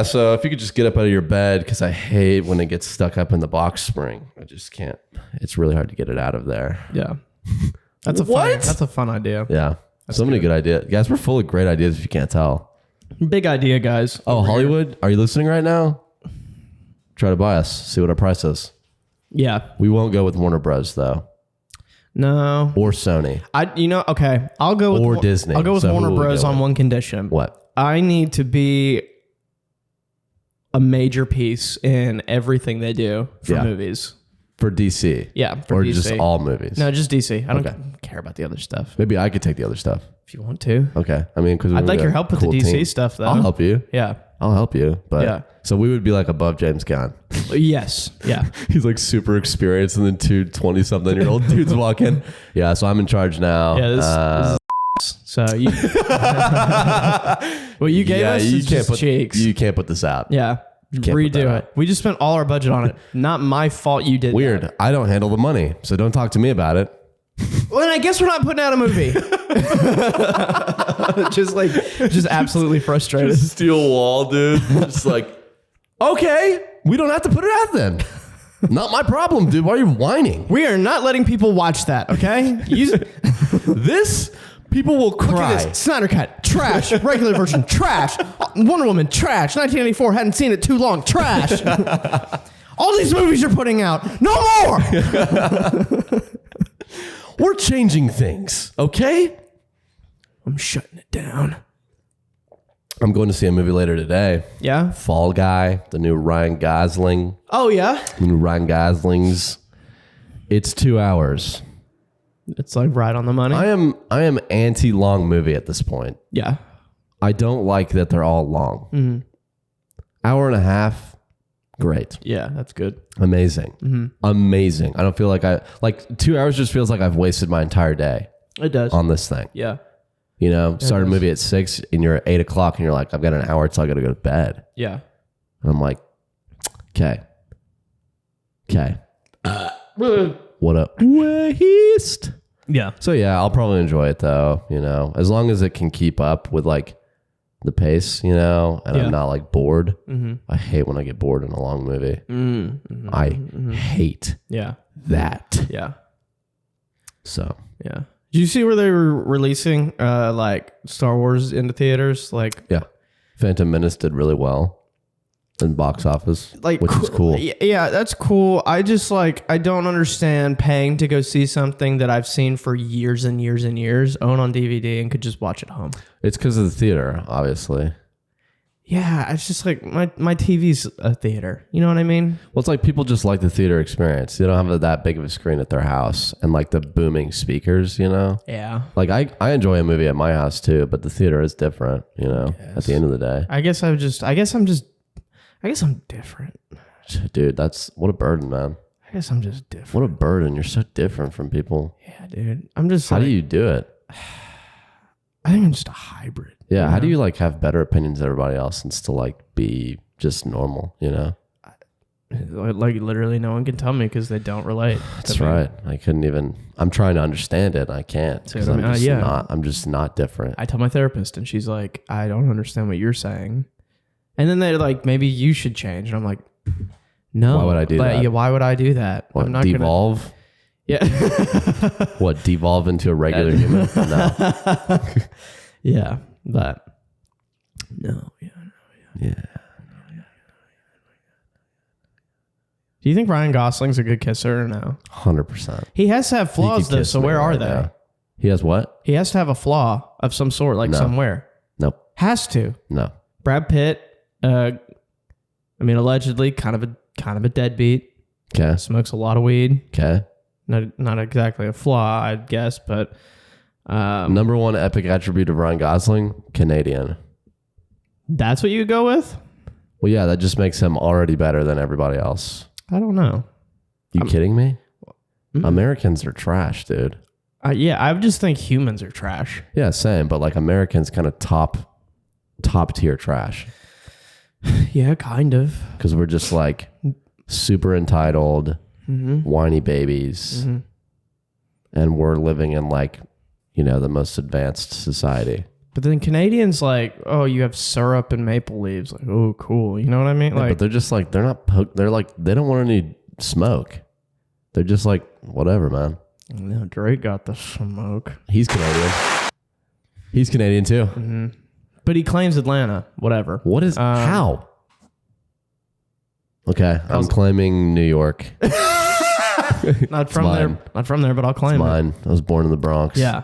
so if you could just get up out of your bed, because I hate when it gets stuck up in the box spring. I just can't. It's really hard to get it out of there. Yeah. That's a fun idea. Yeah. So many good ideas. Guys, we're full of great ideas if you can't tell. Big idea, guys. Oh, Hollywood, are you listening right now? Try to buy us. See what our price is. Yeah. We won't go with Warner Bros. though. No. Or Sony. Okay. I'll go with Disney. I'll go with Warner Bros. on one condition. What? I need to be a major piece in everything they do for movies. For DC? Yeah, for or DC. Just all movies? No, just DC. I don't care about the other stuff. Maybe I could take the other stuff. If you want to. Okay. I mean, because I'd like your help with the DC stuff, though. I'll help you. Yeah. I'll help you. But so we would be like above James Gunn. Yes. Yeah. He's like super experienced, and then 20-something-year-old dudes walk in. Yeah, so I'm in charge now. Yeah, this so you well, you gave us you can't put cheeks. You can't put this out. Yeah. Redo it. We just spent all our budget on it. Not my fault you did Weird. that. I don't handle the money, so don't talk to me about it. Well, then I guess we're not putting out a movie. just absolutely frustrated. Steel wall, dude. Just like, okay, we don't have to put it out then. Not my problem, dude. Why are you whining? We are not letting people watch that, okay? This, people will cry. Look at this. Snyder Cut, trash. Regular version, trash. Wonder Woman, trash. 1984, hadn't seen it too long, trash. All these movies you're putting out, no more. We're changing things, okay? I'm shutting it down. I'm going to see a movie later today. Yeah? Fall Guy, the new Ryan Gosling. Oh, yeah? The new Ryan Gosling's. It's 2 hours. It's like right on the money. I am anti-long movie at this point. Yeah. I don't like that they're all long. Mm-hmm. Hour and a half, great. Yeah, that's good. Amazing. Mm-hmm. Amazing. I don't feel like 2 hours just feels like I've wasted my entire day. It does. On this thing. Yeah. You know, start a movie at 6 and you're at 8 o'clock and you're like, I've got an hour till I got to go to bed. Yeah. And I'm like, okay. What up? Waste. Yeah. So yeah, I'll probably enjoy it though, you know, as long as it can keep up with like the pace, you know, and I'm not like bored. Mm-hmm. I hate when I get bored in a long movie. Mm-hmm. I hate that. Yeah. So. Yeah. Did you see where they were releasing like Star Wars into theaters? Like, yeah, Phantom Menace did really well in box office, which is cool. Yeah, that's cool. I just I don't understand paying to go see something that I've seen for years and years and years, own on DVD, and could just watch at home. It's because of the theater, obviously. Yeah, it's just like my TV's a theater. You know what I mean? Well, it's like people just like the theater experience. They don't have that big of a screen at their house and like the booming speakers, you know? Yeah. Like I enjoy a movie at my house too, but the theater is different, you know, at the end of the day. I guess I'm different. Dude, what a burden, man. I guess I'm just different. What a burden. You're so different from people. Yeah, dude. I'm just How do you do it? I think I'm just a hybrid. Yeah, how do you like have better opinions than everybody else and still like be just normal, you know? Like literally no one can tell me because they don't relate. That's right. I couldn't even, I'm trying to understand it and I can't because I'm just not different. I tell my therapist and she's like, I don't understand what you're saying. And then they're like, maybe you should change. And I'm like, no. Why would I do that? Yeah, why would I do that? What, I'm not devolve? Yeah. What, devolve into a regular human? No. Yeah, but no. Yeah. Do you think Ryan Gosling's a good kisser or no? 100%. He has to have flaws though, so where are they? Now. He has what? He has to have a flaw of some sort, like somewhere. Nope. Has to. No. Brad Pitt, allegedly kind of a deadbeat. Okay. Smokes a lot of weed. Okay. Not exactly a flaw, I'd guess, but number one epic attribute of Ryan Gosling, Canadian. That's what you go with? Well, yeah, that just makes him already better than everybody else. I don't know. You kidding me? Mm-hmm. Americans are trash, dude. Yeah, I just think humans are trash. Yeah, same, but like Americans kind of top tier trash. Yeah, kind of. Because we're just like super entitled, whiny babies, and we're living in like, you know, the most advanced society. But then Canadians like, oh, you have syrup and maple leaves. Like, oh, cool. You know what I mean? Yeah, like, but they're just like, they're like, they don't want any smoke. They're just like, whatever, man. No, Drake got the smoke. He's Canadian. He's Canadian too. Mm-hmm. But he claims Atlanta. Whatever. What is, how? Okay, I'm claiming New York. Not from there, but I'll claim it's mine. I was born in the Bronx. Yeah.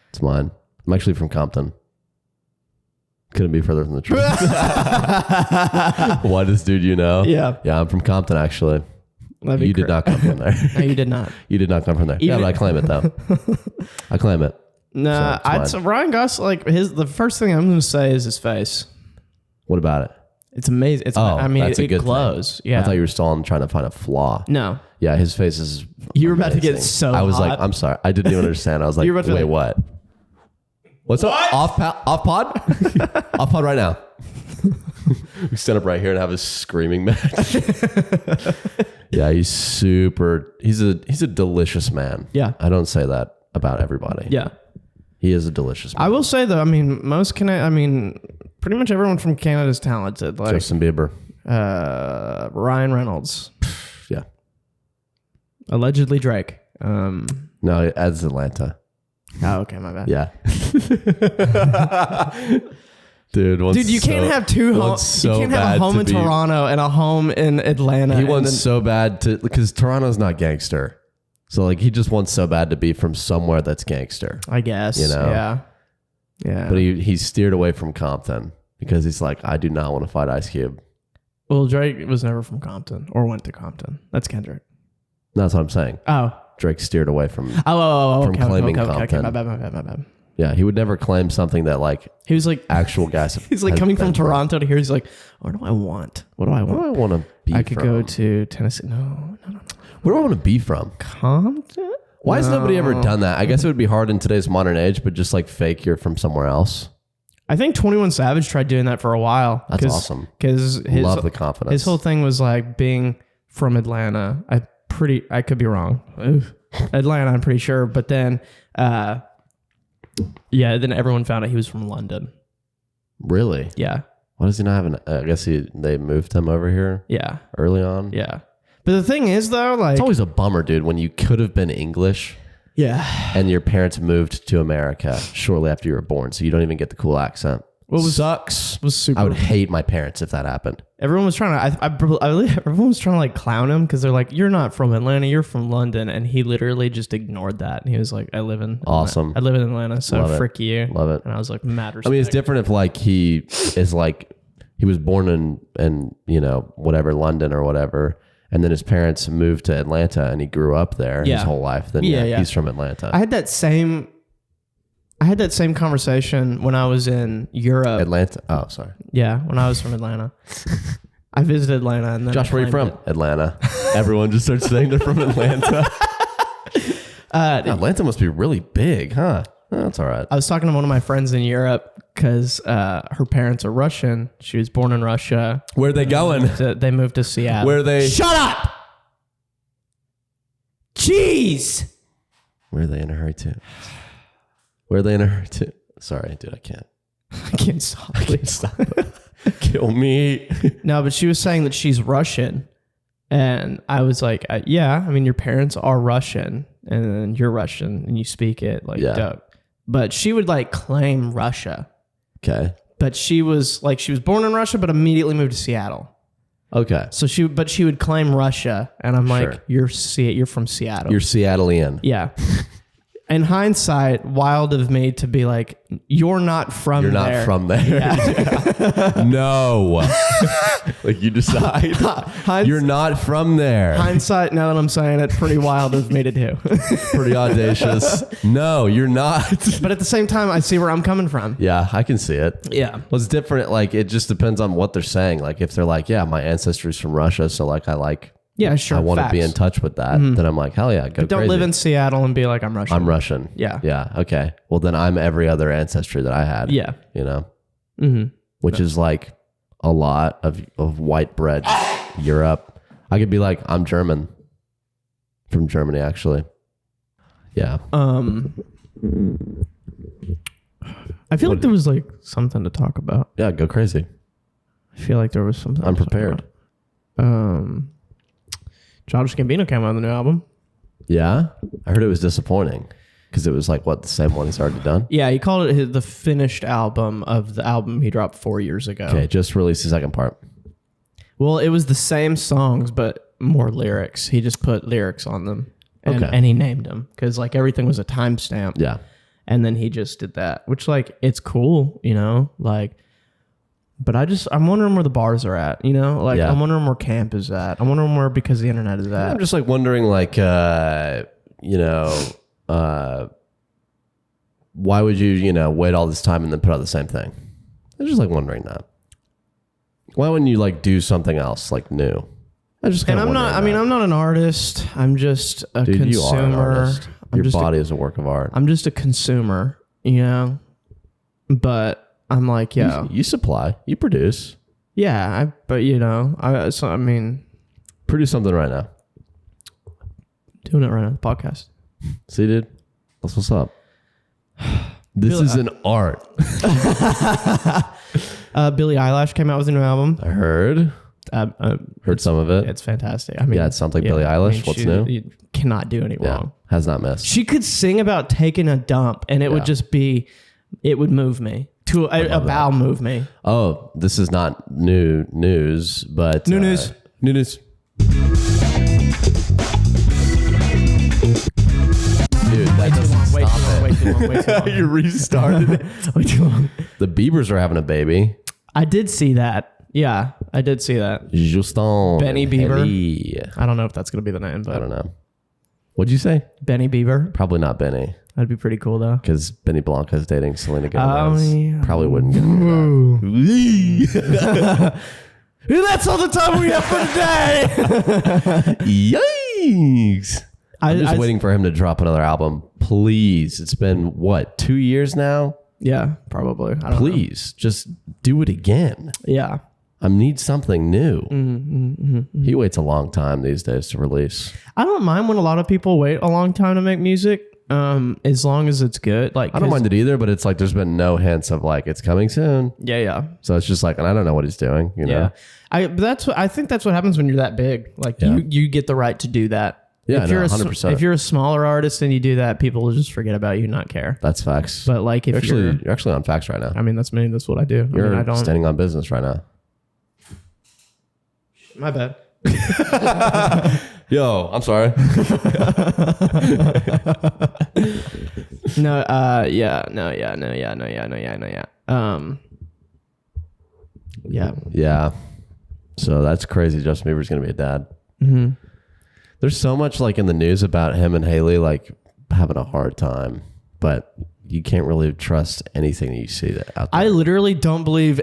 It's mine. I'm actually from Compton. Couldn't be further from the truth. Whitest dude you know? Yeah. Yeah, I'm from Compton, actually. You did not come from there. No, you did not. You did not come from there. Yeah, but I claim it, though. I claim it. Nah, so Ryan Gosling, the first thing I'm going to say is his face. What about it? It's amazing. It glows. Thing. Yeah. I thought you were still trying to find a flaw. No. Yeah, his face is You were about to get so I was hot. like, I'm sorry. I didn't even understand. I was like, wait, what? What's up? Off pod? Off pod right now. We stand up right here and have a screaming match. Yeah, he's a delicious man. Yeah. I don't say that about everybody. Yeah. He is a delicious man. I will say though, I mean, pretty much everyone from Canada is talented. Like Justin Bieber. Ryan Reynolds. Yeah. Allegedly Drake. No, that's Atlanta. Oh, okay, my bad. Yeah. Dude, you can't have two homes. You can't have a home in Toronto and a home in Atlanta. He wants so bad to, because Toronto's not gangster. So like he just wants so bad to be from somewhere that's gangster. I guess. You know? Yeah. Yeah. But he steered away from Compton because he's like, I do not want to fight Ice Cube. Well, Drake was never from Compton or went to Compton. That's Kendrick. That's what I'm saying. Oh. Drake steered away from claiming Compton. Okay, my bad. Yeah, he would never claim something that like he was like actual guys. He's like coming from Toronto to here. He's like, what do I want? What do I want to be? I could go to Tennessee. No. Where do I want to be from? Compton. Why has nobody ever done that? I guess it would be hard in today's modern age, but just like fake you're from somewhere else. I think 21 Savage tried doing that for a while. That's awesome. Because love the confidence. His whole thing was like being from Atlanta. I could be wrong. Atlanta, I'm pretty sure. But then, then everyone found out he was from London. Really? Yeah. Why does he not have I guess they moved him over here? Yeah. Early on? Yeah. But the thing is, though, like... It's always a bummer, dude, when you could have been English. Yeah. And your parents moved to America shortly after you were born, so you don't even get the cool accent. Sucks. Was super. I would hate my parents if that happened. Everyone was trying to... everyone was trying to, like, clown him because they're like, you're not from Atlanta, you're from London. And he literally just ignored that. And he was like, I live in Atlanta, so frick you. Love it. And I was like, mad respect. I mean, it's different if, like, he is, like... He was born in you know, whatever, London or whatever... And then his parents moved to Atlanta and he grew up there his whole life. Then he's from Atlanta. I had that same conversation when I was in Europe. Atlanta. Oh, sorry. Yeah, when I was from Atlanta. I visited Atlanta and then Josh, where are you from? Atlanta. Everyone just starts saying they're from Atlanta. Atlanta must be really big, huh? Oh, that's all right. I was talking to one of my friends in Europe because her parents are Russian. She was born in Russia. Where are they going? They moved to Seattle. Where are they? Shut up! Jeez! Where are they in a hurry to? Where are they in a hurry to? Sorry, dude, I can't. I can't stop. Kill me. No, but she was saying that she's Russian. And I was like, yeah, I mean, your parents are Russian. And then you're Russian and you speak it like dope. But she would like claim Russia. Okay. But she was born in Russia, but immediately moved to Seattle. Okay. So she would claim Russia, and I'm like, you're from Seattle. You're Seattlean. Yeah. In hindsight, wild of me to be like, you're not from there. You're not from there. Yeah. No. Like you decide. You're not from there. Hindsight, now that I'm saying it, pretty wild of me to do. Pretty audacious. No, you're not. But at the same time, I see where I'm coming from. Yeah, I can see it. Yeah. Well, it's different. Like, it just depends on what they're saying. Like, if they're like, yeah, my ancestry's from Russia, so like, yeah, sure. I want to be in touch with that. Then I'm like, hell yeah, go but don't crazy. Live in Seattle and be like, I'm Russian. I'm Russian. Yeah. Yeah. Okay. Well, then I'm every other ancestry that I had. Yeah. You know? Which is like a lot of white bread Europe. I could be like, I'm German. From Germany, actually. Yeah. I feel like there was like something to talk about. Yeah, go crazy. I feel like there was something. I'm prepared. Childish Gambino came out with a new album. Yeah? I heard it was disappointing because it was like, what, the same one he's already done? Yeah, he called it the finished album of the album he dropped 4 years ago. Okay, just released the second part. Well, it was the same songs, but more lyrics. He just put lyrics on them. And he named them because like everything was a timestamp. Yeah. And then he just did that, which like, it's cool, you know, like... But I'm wondering where the bars are at, you know? Like, I'm wondering where camp is at. I'm wondering where Because the Internet is at. I'm just like wondering, like, you know, why would you, wait all this time and then put out the same thing? I'm just like wondering that. Why wouldn't you like do something else, like new? I just kind of. And I'm not an artist. I'm just a consumer. You are an artist. Your body is a work of art. I'm just a consumer, you know? But I'm like, yeah. You supply. You produce. Yeah, produce something right now. Doing it right now, the podcast. See, dude? That's what's up. This is an art. Billie Eilish came out with a new album. I heard some of it. It's fantastic. I mean, it sounds like Billie Eilish. What's new? You cannot do any wrong. Has not missed. She could sing about taking a dump, and it would just be, it would move me. A bowel move me. Oh, this is not new news, but... New news. New news. Dude, that doesn't stop it. Way too long. You restarted it. Way too long. The Biebers are having a baby. I did see that. Yeah, I did see that. Justin. Benny Bieber. Haley. I don't know if that's going to be the name, but... I don't know. What'd you say? Benny Bieber. Probably not Benny. That'd be pretty cool, though. Because Benny Blanco's dating Selena Gomez. Yeah. Probably wouldn't get that. That's all the time we have for today. Yikes. I'm just waiting for him to drop another album. Please. It's been, 2 years now? Yeah, probably. I don't know. Just do it again. Yeah. I need something new. He waits a long time these days to release. I don't mind when a lot of people wait a long time to make music, as long as it's good. Like, I don't mind it either, but it's like there's been no hints of like it's coming soon. Yeah. So it's just like, and I don't know what he's doing. You know? I think that's what happens when you're that big. Like you get the right to do that. Yeah, if you're 100%. If you're a smaller artist and you do that, people will just forget about you and not care. That's facts. But like if you're actually on facts right now. I mean, that's me. That's what I do. You're standing on business right now. My bad. Yo, I'm sorry. Yeah. So that's crazy. Justin Bieber's gonna be a dad. Mm-hmm. There's so much like in the news about him and Haley like having a hard time, but you can't really trust anything that you see that out there. I literally don't believe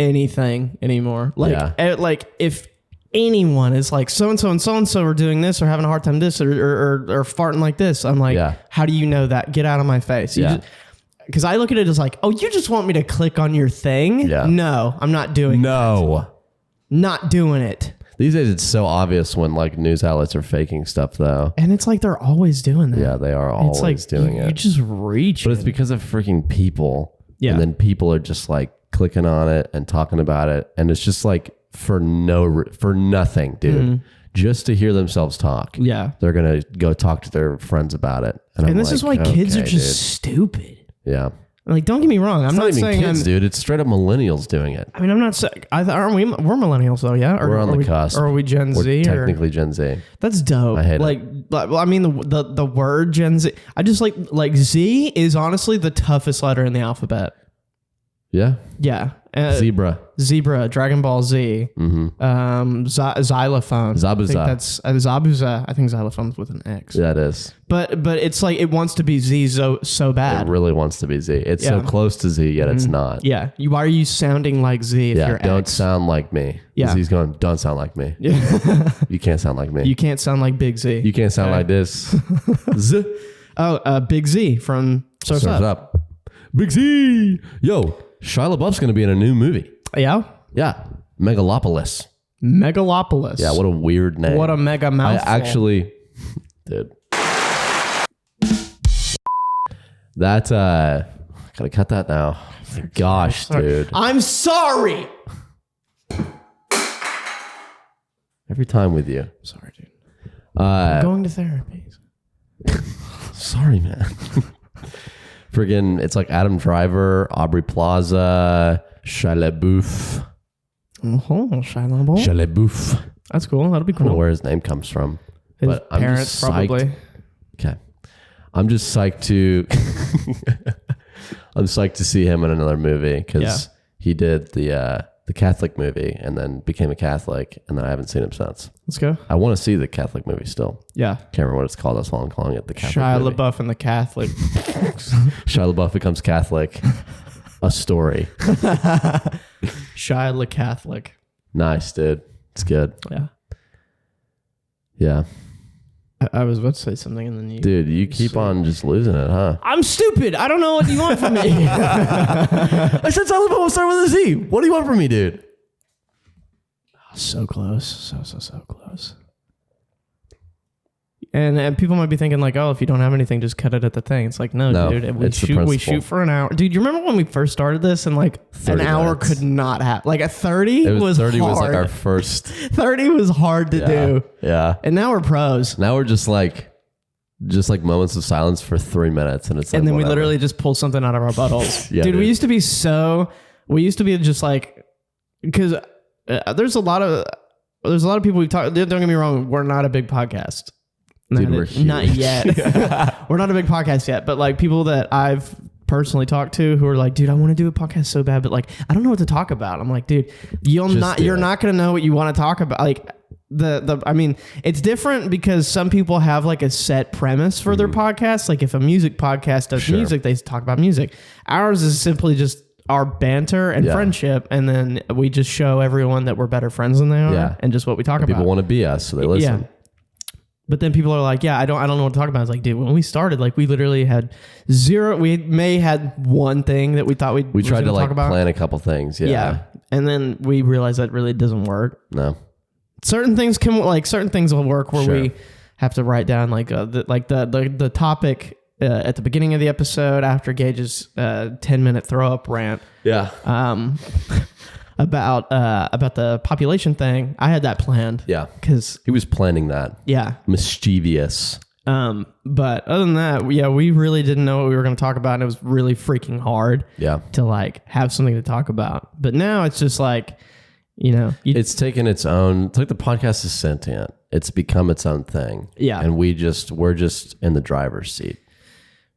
anything anymore. Like if anyone is like so and so are doing this or having a hard time this or farting like this, I'm like, how do you know that? Get out of my face. Because I look at it as like, oh, you just want me to click on your thing? Yeah. No, I'm not doing it. Not doing it. These days it's so obvious when like news outlets are faking stuff though. And it's like they're always doing that. Yeah, they are always doing it. You just reach. But it's because of freaking people. Yeah. And then people are just like clicking on it and talking about it. And it's just like for nothing, dude. Mm-hmm. Just to hear themselves talk. Yeah. They're going to go talk to their friends about it. And this is why kids are just stupid. Yeah. Like, don't get me wrong. I'm not even saying kids, dude. It's straight up millennials doing it. I mean, I'm not saying. Aren't we? We're millennials, though, yeah. We're on the cusp. Or are we Gen Z? Technically Gen Z. That's dope. I hate it. Well, I mean, the word Gen Z. I just like Z is honestly the toughest letter in the alphabet. Yeah. Yeah. Zebra. Dragon Ball Z. Mm-hmm. Xylophone. Zabuza. Zabuza. I think xylophone's with an X. Yeah, it is. But it's like it wants to be Z so bad. It really wants to be Z. It's so close to Z, yet it's not. Yeah. Why are you sounding like Z if you're don't X? sound like me. Yeah. He's going, don't sound like me. Yeah. You can't sound like me. You can't sound like Big Z. You can't sound like this. Z. Oh, Big Z from Surf's Up. Big Z. Yo, Shia LaBeouf's going to be in a new movie. Yeah? Yeah. Megalopolis. Yeah, what a weird name. What a mega mouthful. I actually... Dude. That, gotta cut that now. Gosh, dude. I'm sorry. Every time with you. Sorry, dude. I'm going to therapy. Sorry, man. Friggin', it's like Adam Driver, Aubrey Plaza, Shia LaBeouf. Shia LaBeouf. Shia LaBeouf. That's cool. That'll be I cool. don't know where his name comes from. His but parents, probably. Okay. I'm just psyched to... I'm psyched to see him in another movie because he did the Catholic movie and then became a Catholic, and then I haven't seen him since. Let's go. I want to see the Catholic movie still. Yeah. Can't remember what it's called. That's why I'm calling it the Catholic Shia movie. LaBeouf and the Catholic. Shia LaBeouf becomes Catholic. A story. Shia the Catholic. Nice, dude. It's good. Yeah. Yeah. I was about to say something and then you... Dude, you keep on just losing it, huh? I'm stupid. I don't know what you want from me. I said Shia LaBeouf will start with a Z. What do you want from me, dude? So close. So close. And people might be thinking like, oh, if you don't have anything, just cut it at the thing. It's like, no, dude, we shoot for an hour. Dude, you remember when we first started this and like an hour could not have, like a 30 was 30 hard. Was like our first. 30 was hard to do. Yeah. And now we're pros. Now we're just like moments of silence for 3 minutes. And it's like, and then whatever. we literally just pull something out of our buttholes. Dude, we used to be just like, because there's a lot of people we've talked. Don't get me wrong, we're not a big podcast. Dude, we're huge. Not yet. We're not a big podcast yet, but like people that I've personally talked to who are like, dude, I want to do a podcast so bad, but like I don't know what to talk about. I'm like, dude, you're not gonna know what you want to talk about. Like I mean, it's different because some people have like a set premise for their podcast. Like if a music podcast does music, they talk about music. Ours is simply just our banter and friendship, and then we just show everyone that we're better friends than they are, and just what we talk about. People want to be us, so they listen. Yeah. But then people are like, I don't know what to talk about. It's like, dude, when we started, like we literally had zero. We may had one thing that we thought we tried to like talk about. plan a couple things. Yeah. And then we realized that really doesn't work. No. Certain things will work where we have to write down the topic at the beginning of the episode after Gage's 10-minute throw up rant. Yeah. About the population thing. I had that planned. Yeah. Because he was planning that. Yeah. Mischievous. But other than that, we really didn't know what we were going to talk about, and it was really freaking hard. Yeah. To like have something to talk about. But now it's just like, it's taken its own. It's like the podcast is sentient. It's become its own thing. Yeah. And we're just in the driver's seat.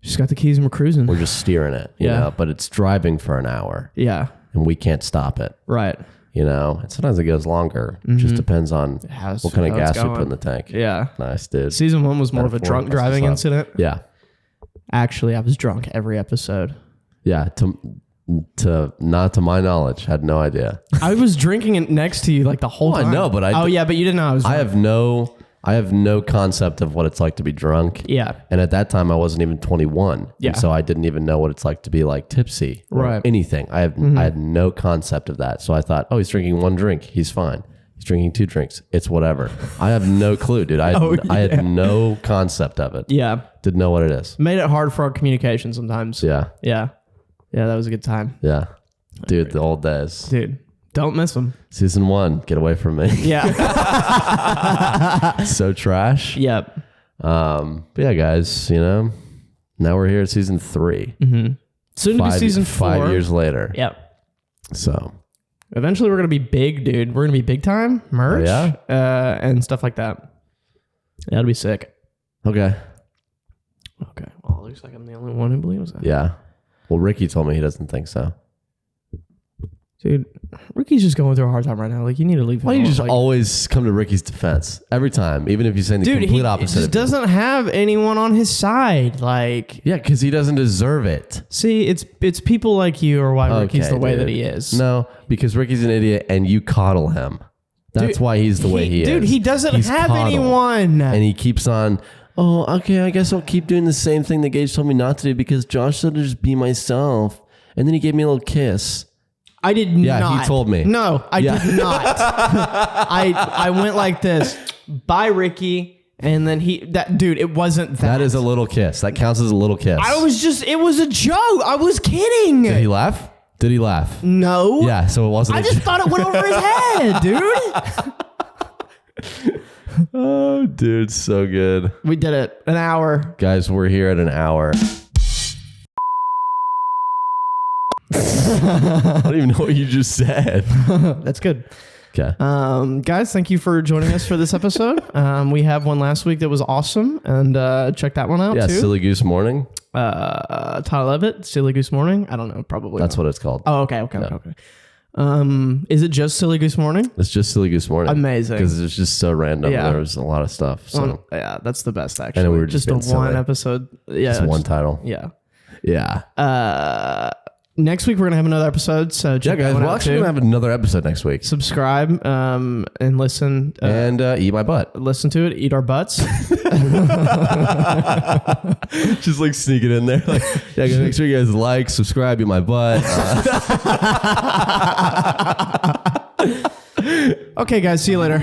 Just got the keys and we're cruising. We're just steering it. You know, but it's driving for an hour. Yeah. And we can't stop it. Right. And sometimes it goes longer. It just depends on what kind of gas we put in the tank. Yeah. Nice, dude. Season 1 was more of a drunk driving incident. Yeah. Actually, I was drunk every episode. Yeah. To not to my knowledge, had no idea. I was drinking it next to you like the whole time. I know, but but you didn't know I was drunk. I have no concept of what it's like to be drunk. Yeah. And at that time I wasn't even 21. Yeah. And so I didn't even know what it's like to be like tipsy or anything. I had no concept of that. So I thought, oh, he's drinking 1 drink. He's fine. He's drinking 2 drinks. It's whatever. I have no clue, dude. I had no concept of it. Yeah. Didn't know what it is. Made it hard for our communication sometimes. Yeah. Yeah. Yeah, that was a good time. Yeah. Dude, the old days. Dude, don't miss them. Season 1, get away from me. Yeah. So trash. Yep. But yeah, guys, now we're here at season 3. Mm-hmm. Soon to be season 4. 5 years later. Yep. So eventually we're going to be big, dude. We're going to be big time merch and stuff like that. That'll be sick. Okay. Well, it looks like I'm the only one who believes that. Yeah. Well, Ricky told me he doesn't think so. Dude, Ricky's just going through a hard time right now. Like, you need to leave him Why do you just like, always come to Ricky's defense every time, even if you're saying the complete opposite? He just doesn't have anyone on his side. Like, yeah, because he doesn't deserve it. See, it's people like you are why Ricky's the way that he is. No, because Ricky's an idiot and you coddle him. That's why he's the way he is. Dude, he doesn't have anyone. And he keeps on, oh, okay, I guess I'll keep doing the same thing that Gage told me not to do because Josh said to just be myself. And then he gave me a little kiss. I did not. Yeah, he told me. No, I did not. I went like this. Bye, Ricky. And then dude, it wasn't that. That is a little kiss. That counts as a little kiss. It was a joke. I was kidding. Did he laugh? Did he laugh? No. Yeah, so it wasn't. I just thought it went over his head, dude. Oh, dude, so good. We did it. An hour. Guys, we're here at an hour. I don't even know what you just said. That's good. Okay. Guys, thank you for joining us for this episode. We have one last week that was awesome, and check that one out too. Silly Goose Morning. Tyler Levitt, Silly Goose Morning. I don't know, probably. That's what it's called. Oh, okay. Is it just Silly Goose Morning? It's just Silly Goose Morning. Amazing. Because it's just so random. Yeah. There was a lot of stuff. So. Yeah, that's the best actually. And we were just a one episode. Yeah, just one title. Yeah. Yeah. Next week we're gonna have another episode. So check guys, we're actually gonna have another episode next week. Subscribe and listen and eat my butt. Listen to it. Eat our butts. Just like sneak it in there. Like, yeah, make sure you guys like, subscribe, eat my butt. Okay, guys. See you later.